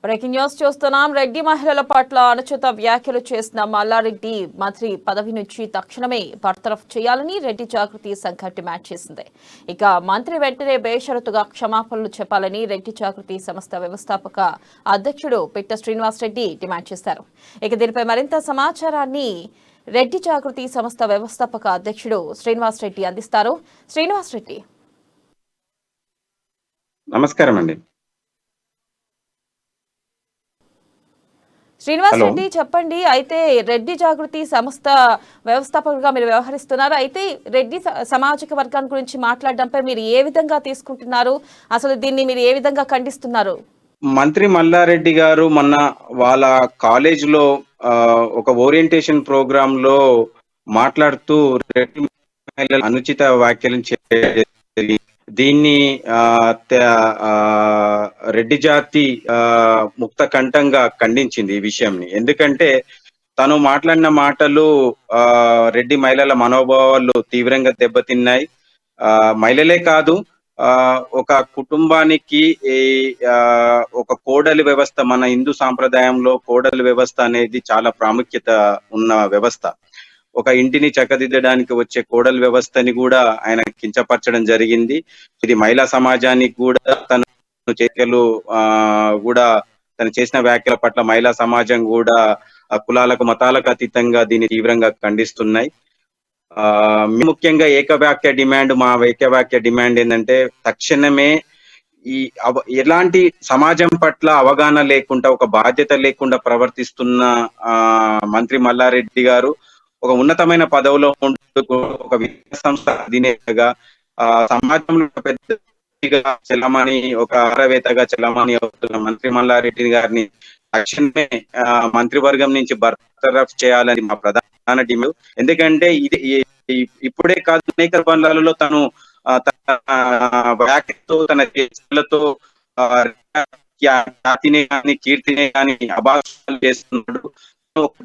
Breaking news చూస్తున్నాం. రెడ్డి మహిళల పట్ల అనుచిత వ్యాఖ్యలు చేసిన మల్లారెడ్డి మంత్రి పదవి నుంచి తక్షణమే బర్తరఫ్ చేయాలని రెడ్డి జాగృతి సంఘం డిమాండ్ చేసింది. ఇక మంత్రి వెంటనే బేషరతుగా క్షమాపణలు చెప్పాలని రెడ్డి జాగృతి సంస్థ వ్యవస్థాపక అధ్యక్షుడు పిట్ట శ్రీనివాసరెడ్డి డిమాండ్ చేశారు. ఇక దీనిపై మరింత సమాచారాన్ని రెడ్డి జాగృతి సంస్థ వ్యవస్థాపక అధ్యక్షుడు శ్రీనివాసరెడ్డి అందిస్తారు. శ్రీనివాసరెడ్డి, నమస్కారం అండి. శ్రీనివాసరెడ్డి చెప్పండి. అయితే రెడ్డి జాగృతి సంస్థ వ్యవస్థాపకులుగా మీరు వ్యవహరిస్తున్నారు. అయితే రెడ్డి సామాజిక వర్గాన్ని గురించి మాట్లాడడంపై మీరు ఏ విధంగా తీసుకుంటున్నారు? అసలు దీన్ని మీరు ఏ విధంగా ఖండిస్తున్నారు? మంత్రి మల్లారెడ్డి గారు మొన్న వాళ్ళ కాలేజీలో ఒక ఓరియంటేషన్ ప్రోగ్రామ్ లో మాట్లాడుతూ రెడ్డి మహిళల అనుచిత వ్యాఖ్యలు చేసి దీన్ని రెడ్డి జాతి ముక్త కంఠంగా ఖండించింది ఈ విషయంని. ఎందుకంటే తను మాట్లాడిన మాటలు రెడ్డి మహిళల మనోభావాలు తీవ్రంగా దెబ్బతిన్నాయి. మహిళలే కాదు, ఒక కుటుంబానికి ఒక కోడలి వ్యవస్థ, మన హిందూ సాంప్రదాయంలో కోడలి వ్యవస్థ అనేది చాలా ప్రాముఖ్యత ఉన్న వ్యవస్థ. ఒక ఇంటిని చక్కదిద్దడానికి వచ్చే కోడలి వ్యవస్థని కూడా ఆయన కించపరచడం జరిగింది. ఇది మహిళా సమాజానికి కూడా తన చేతులు కూడా తను చేసిన వ్యాఖ్యల పట్ల మహిళా సమాజం కూడా కులాలకు మతాలకు అతీతంగా దీన్ని తీవ్రంగా ఖండిస్తున్నాయి. ముఖ్యంగా మా ఏకవాక్య డిమాండ్ ఏంటంటే తక్షణమే ఈ ఎలాంటి సమాజం పట్ల అవగాహన లేకుండా, ఒక బాధ్యత లేకుండా ప్రవర్తిస్తున్న మంత్రి మల్లారెడ్డి గారు ఒక ఉన్నతమైన పదవిలో ఉంటూ ఒక విద్యా సంస్థ అధినేతగా సమాజంలో పెద్దగా చెల్లమని, ఒక ఆరవేతగా చెల్లమని అవుతున్న మంత్రి మల్లారెడ్డి గారిని తక్షణమే మంత్రివర్గం నుంచి బర్తరఫ్ చేయాలని మా ప్రధాన డిమాండ్. ఎందుకంటే ఇది ఇప్పుడే కాదు, అనేక పనులలో తను వ్యాఖ్యతో తన చేతులతో ఖ్యాతిని కానీ కీర్తిని కానీ అభాషాలు చేస్తున్నాడు.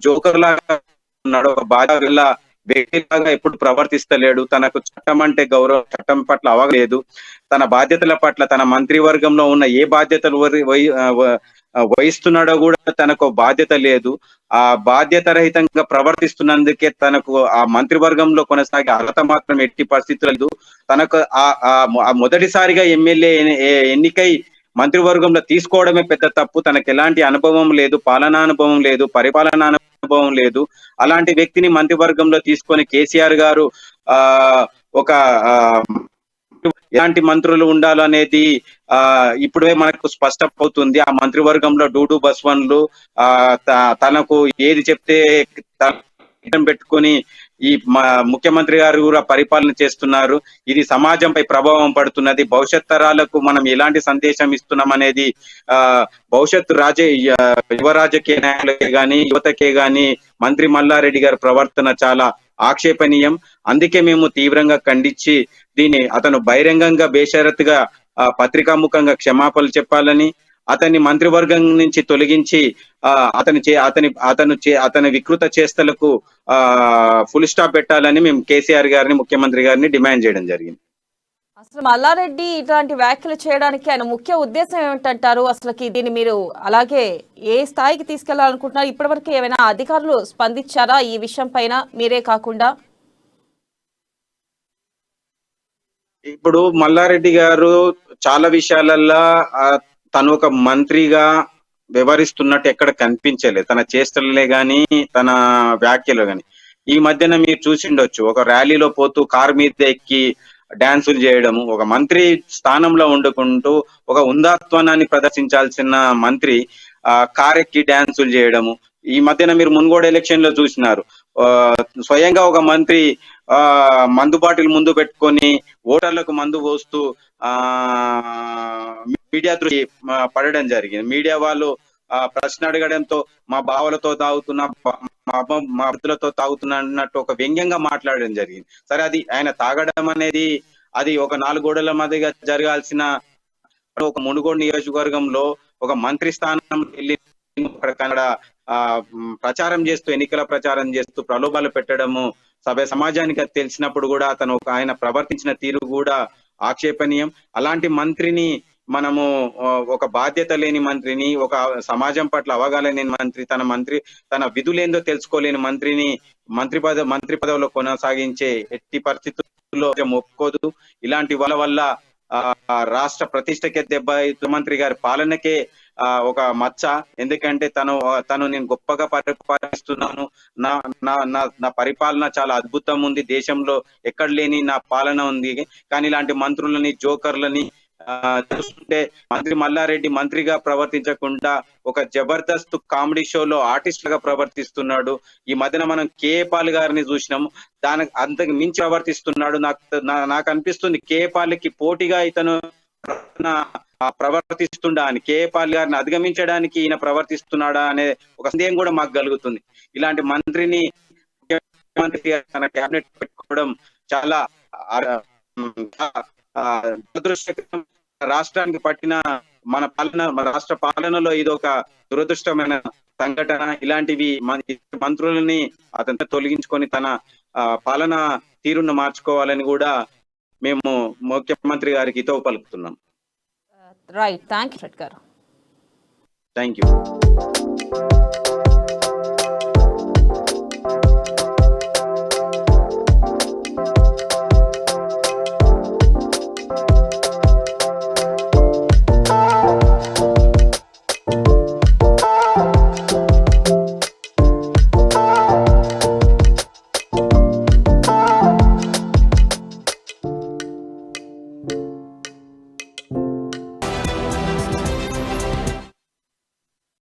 జోకర్ లాగా ఉన్నాడు, ఒక బాధ్యత వ్యక్తిలాగా ఎప్పుడు ప్రవర్తిస్తలేడు. తనకు చట్టం అంటే గౌరవం, చట్టం పట్ల అవగలేదు. తన బాధ్యతల పట్ల, తన మంత్రివర్గంలో ఉన్న ఏ బాధ్యతలు వహిస్తున్నాడో కూడా తనకు బాధ్యత లేదు. ఆ బాధ్యత రహితంగా ప్రవర్తిస్తున్నందుకే తనకు ఆ మంత్రివర్గంలో కొనసాగే అర్హత మాత్రం ఎట్టి పరిస్థితులు. తనకు ఆ మొదటిసారిగా ఎమ్మెల్యే ఎన్నికై మంత్రివర్గంలో తీసుకోవడమే పెద్ద తప్పు. తనకు ఎలాంటి అనుభవం లేదు, పాలనా అనుభవం లేదు, పరిపాలనా అనుభవం లేదు. అలాంటి వ్యక్తిని మంత్రివర్గంలో తీసుకొని కేసీఆర్ గారు ఒక ఎలాంటి మంత్రులు ఉండాలనేది ఇప్పుడే మనకు స్పష్టమవుతుంది. ఆ మంత్రివర్గంలో డూడు బస్వన్లు తనకు ఏది చెప్తే పెట్టుకొని ఈ ముఖ్యమంత్రి గారు కూడా పరిపాలన చేస్తున్నారు. ఇది సమాజంపై ప్రభావం పడుతున్నది. భవిష్యత్ తరాలకు మనం ఎలాంటి సందేశం ఇస్తున్నాం అనేది భవిష్యత్తు యువ రాజకీయ నాయకులకే గాని, యువతకే గాని మంత్రి మల్లారెడ్డి గారి ప్రవర్తన చాలా ఆక్షేపణీయం. అందుకే మేము తీవ్రంగా ఖండించి దీన్ని అతను బహిరంగంగా బేషరతుగా పత్రికాముఖంగా క్షమాపణలు చెప్పాలని, అతన్ని మంత్రివర్గం నుంచి తొలగించి అతని వికృత చేష్టలకు ఫుల్ స్టాప్ పెట్టాలని మేము కేసీఆర్ గారిని, ముఖ్యమంత్రి గారిని డిమాండ్ చేయడం జరిగింది. అసలు మల్లారెడ్డి ఇట్లాంటి వ్యాఖ్యలు చేయడానికి ఆయన ముఖ్య ఉద్దేశం ఏమిటంటారు? అసలుకి దీన్ని మీరు అలాగే ఏ స్థాయికి తీసుకెళ్లాలనుకుంటున్నారు? ఇప్పటివరకు ఏమైనా అధికారులు స్పందించారా ఈ విషయం పైన, మీరే కాకుండా? ఇప్పుడు మల్లారెడ్డి గారు చాలా విషయాలల్లో తను ఒక మంత్రిగా వ్యవహరిస్తున్నట్టు ఎక్కడ కనిపించలేదు. తన చేష్టలే గాని, తన వ్యాఖ్యలు గాని. ఈ మధ్యన మీరు చూసిండొచ్చు, ఒక ర్యాలీలో పోతూ కారు మీద ఎక్కి డాన్సులు చేయడము. ఒక మంత్రి స్థానంలో వండుకుంటూ ఒక ఉందాత్వాన్ని ప్రదర్శించాల్సిన మంత్రి కారెక్కి డాన్సులు చేయడము. ఈ మధ్యన మీరు మున్గోడు ఎలక్షన్ లో చూసినారు, స్వయంగా ఒక మంత్రి మందు బాటిల్ ముందు పెట్టుకొని ఓటర్లకు మందు పోస్తూ మీడియా దృష్టి పడడం జరిగింది. మీడియా వాళ్ళు ప్రశ్న అడగడంతో మా బావలతో తాగుతున్నా, మా భర్తలతో తాగుతున్నా అన్నట్టు ఒక వ్యంగ్యంగా మాట్లాడడం జరిగింది. సరే, అది ఆయన తాగడం అనేది అది ఒక 4 గోడల మధ్యగా జరగాల్సిన ఒక మునుగోడు నియోజకవర్గంలో ఒక మంత్రి స్థానం వెళ్ళి ప్రచారం చేస్తూ, ఎన్నికల ప్రచారం చేస్తూ ప్రలోభాలు పెట్టడము సమాజానికి తెలిసినప్పుడు కూడా ఆయన ప్రవర్తించిన తీరు కూడా ఆక్షేపణీయం. అలాంటి మంత్రిని మనము ఒక బాధ్యత లేని మంత్రిని, ఒక సమాజం పట్ల అవగాహన లేని మంత్రి తన విధులేందో తెలుసుకోలేని మంత్రిని మంత్రి పదవిలో కొనసాగించే ఎట్టి పరిస్థితుల్లో ఒప్పుకోదు. ఇలాంటి వాళ్ళ వల్ల రాష్ట్ర ప్రతిష్టకే దెబ్బ, ముఖ్యమంత్రి గారి పాలనకే ఒక మచ్చ. ఎందుకంటే తను నేను గొప్పగా పరిపాలిస్తున్నాను, నా నా నా నా పరిపాలన చాలా అద్భుతం ఉంది, దేశంలో ఎక్కడ లేని నా పాలన ఉంది. కానీ ఇలాంటి మంత్రులని, జోకర్లని చూస్తుంటే మంత్రి మల్లారెడ్డి మంత్రిగా ప్రవర్తించకుండా ఒక జబర్దస్త్ కామెడీ షోలో ఆర్టిస్ట్ గా ప్రవర్తిస్తున్నాడు. ఈ మధ్యన మనం కేఏ పాల్ గారిని చూసినాము, దానికి అంతకు మించి ప్రవర్తిస్తున్నాడు. నాకు అనిపిస్తుంది కేఏ పాల్కి పోటీగా ఇతను ప్రవర్తిస్తుండా అని, కేఏ పాల్ గారిని అధిగమించడానికి ఈయన ప్రవర్తిస్తున్నాడా అనే ఒక సందేహం కూడా మాకు కలుగుతుంది. ఇలాంటి మంత్రిని ముఖ్యమంత్రి తన క్యాబినెట్ పెట్టుకోవడం చాలా దురదృష్టకరం. రాష్ట్రానికి పట్టిన మన రాష్ట్ర పాలనలో ఇది ఒక దురదృష్టమైన సంఘటన. ఇలాంటివి మంత్రులని అతను తొలగించుకొని తన పాలన తీరును మార్చుకోవాలని కూడా మేము ముఖ్యమంత్రి గారికి హితవు పలుకుతున్నాం. Right, thank you. Thank you.